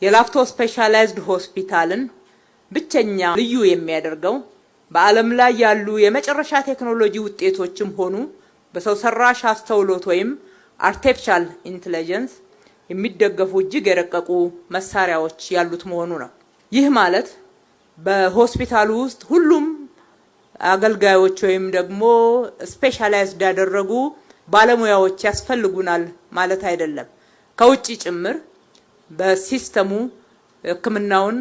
የላፍቶ ስፔሻላይዝድ ሆስፒታልን ብቸኛ ልዩ የሚያደርገው በዓለም ላይ ያሉ የመጨረሻ ቴክኖሎጂ ውጤቶችም ሆኑ በሰው ሰራሽ አስተውሎት ወይም አርቲፊሻል ኢንተለጀንስ የሚደገፉ እጅግ የረቀቁ መሳሪያዎች ያሉት መሆኑ ነው። ይህ ማለት በሆስፒታሉ ውስጥ ሁሉም አገልጋዮች ወይም ደግሞ ስፔሻላይዝድ ያደረጉ ባለሙያዎች ያስፈልጉናል ማለት አይደለም። ከውጪ ጭምር በሲስተሙ ሕክምናውን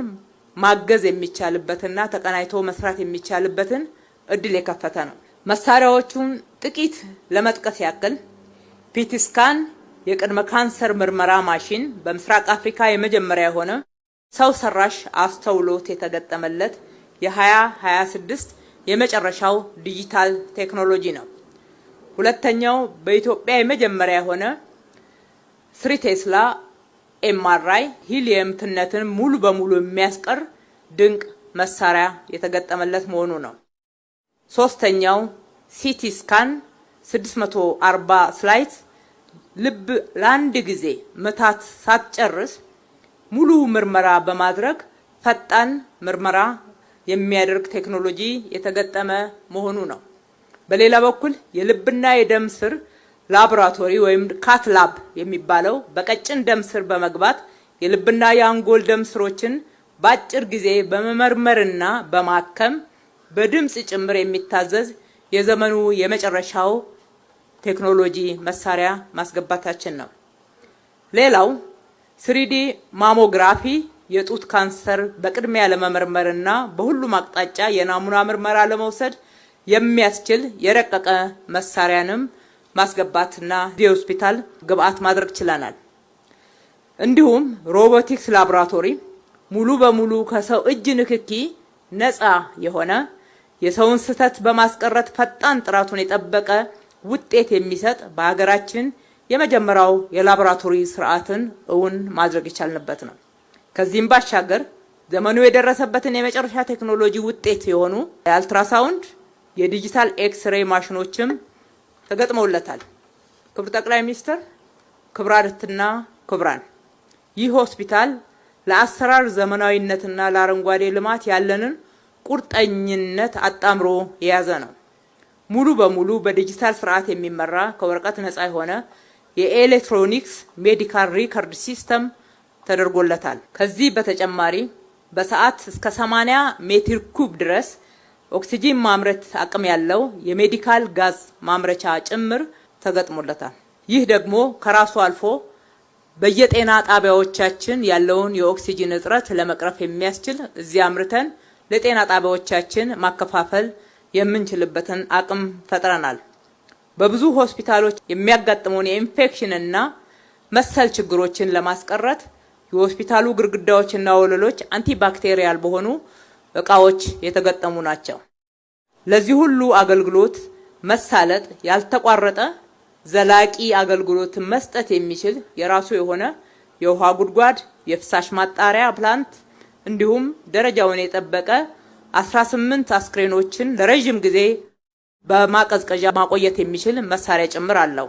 ማገዝ የሚቻልበትና ተቀናይቶ መስራት የሚቻልበትን እድል የከፈተ ነው። መሳሪያዎቹን ጥቂት ለመጥቀስ ያክል ፒቲ ስካን የቅድመ ካንሰር ምርመራ ማሽን በምስራቅ አፍሪካ የመጀመሪያ የሆነ ሰው ሰራሽ አስተውሎት የተገጠመለት የ2026 የመጨረሻው ዲጂታል ቴክኖሎጂ ነው። ሁለተኛው በኢትዮጵያ የመጀመሪያ የሆነ 3 ቴስላ ኤምአርአይ ሂሊየም ትነትን ሙሉ በሙሉ የሚያስቀር ድንቅ መሳሪያ የተገጠመለት መሆኑ ነው። ሶስተኛው ሲቲ ስካን 640 ስላይድ ልብ ለአንድ ጊዜ ምታት ሳትጨርስ ሙሉ ምርመራ በማድረግ ፈጣን ምርመራ የሚያደርግ ቴክኖሎጂ የተገጠመ መሆኑ ነው። በሌላ በኩል የልብና የደም ስር ላቦራቶሪ ወይም ካት ላብ የሚባለው በቀጭን ደም ስር በመግባት የልብና የአንጎል ደም ስሮችን በአጭር ጊዜ በመመርመርና በማከም በድምጽ ጭምር የሚታዘዝ የዘመኑ የመጨረሻው ቴክኖሎጂ መሳሪያ ማስገባታችን ነው። ሌላው 3D ማሞግራፊ የጡት ካንሰር በቅድሚያ ለመመርመርና በሁሉም አቅጣጫ የናሙና ምርመራ ለመውሰድ የሚያስችል የረቀቀ መሳሪያንም ማስገባትና የሆስፒታል ግብአት ማድረግ ችለናል። እንዲሁም ሮቦቲክስ ላቦራቶሪ ሙሉ በሙሉ ከሰው እጅ ንክኪ ነፃ የሆነ የሰውን ስህተት በማስቀረት ፈጣን ጥራቱን የጠበቀ ውጤት የሚሰጥ በሀገራችን የመጀመሪያው የላቦራቶሪ ስርዓትን እውን ማድረግ የቻልንበት ነው። ከዚህም ባሻገር ዘመኑ የደረሰበትን የመጨረሻ ቴክኖሎጂ ውጤት የሆኑ የአልትራሳውንድ የዲጂታል ኤክስሬይ ማሽኖችም ተገጥመውለታል። ክቡር ጠቅላይ ሚኒስትር፣ ክቡራትና ክቡራን፣ ይህ ሆስፒታል ለአሰራር ዘመናዊነትና ለአረንጓዴ ልማት ያለንን ቁርጠኝነት አጣምሮ የያዘ ነው። ሙሉ በሙሉ በዲጂታል ስርዓት የሚመራ ከወረቀት ነፃ የሆነ የኤሌክትሮኒክስ ሜዲካል ሪከርድ ሲስተም ተደርጎለታል። ከዚህ በተጨማሪ በሰዓት እስከ 80 ሜትር ኩብ ድረስ ኦክሲጂን ማምረት አቅም ያለው የሜዲካል ጋዝ ማምረቻ ጭምር ተገጥሞለታል። ይህ ደግሞ ከራሱ አልፎ በየጤና ጣቢያዎቻችን ያለውን የኦክሲጂን እጥረት ለመቅረፍ የሚያስችል እዚህ አምርተን ለጤና ጣቢያዎቻችን ማከፋፈል የምንችልበትን አቅም ፈጥረናል። በብዙ ሆስፒታሎች የሚያጋጥመውን የኢንፌክሽንና መሰል ችግሮችን ለማስቀረት የሆስፒታሉ ግድግዳዎችና ወለሎች አንቲባክቴሪያል በሆኑ እቃዎች የተገጠሙ ናቸው። ለዚህ ሁሉ አገልግሎት መሳለጥ ያልተቋረጠ ዘላቂ አገልግሎት መስጠት የሚችል የራሱ የሆነ የውሃ ጉድጓድ፣ የፍሳሽ ማጣሪያ ፕላንት እንዲሁም ደረጃውን የጠበቀ 18 አስክሬኖችን ለረጅም ጊዜ በማቀዝቀዣ ማቆየት የሚችል መሳሪያ ጭምር አለው።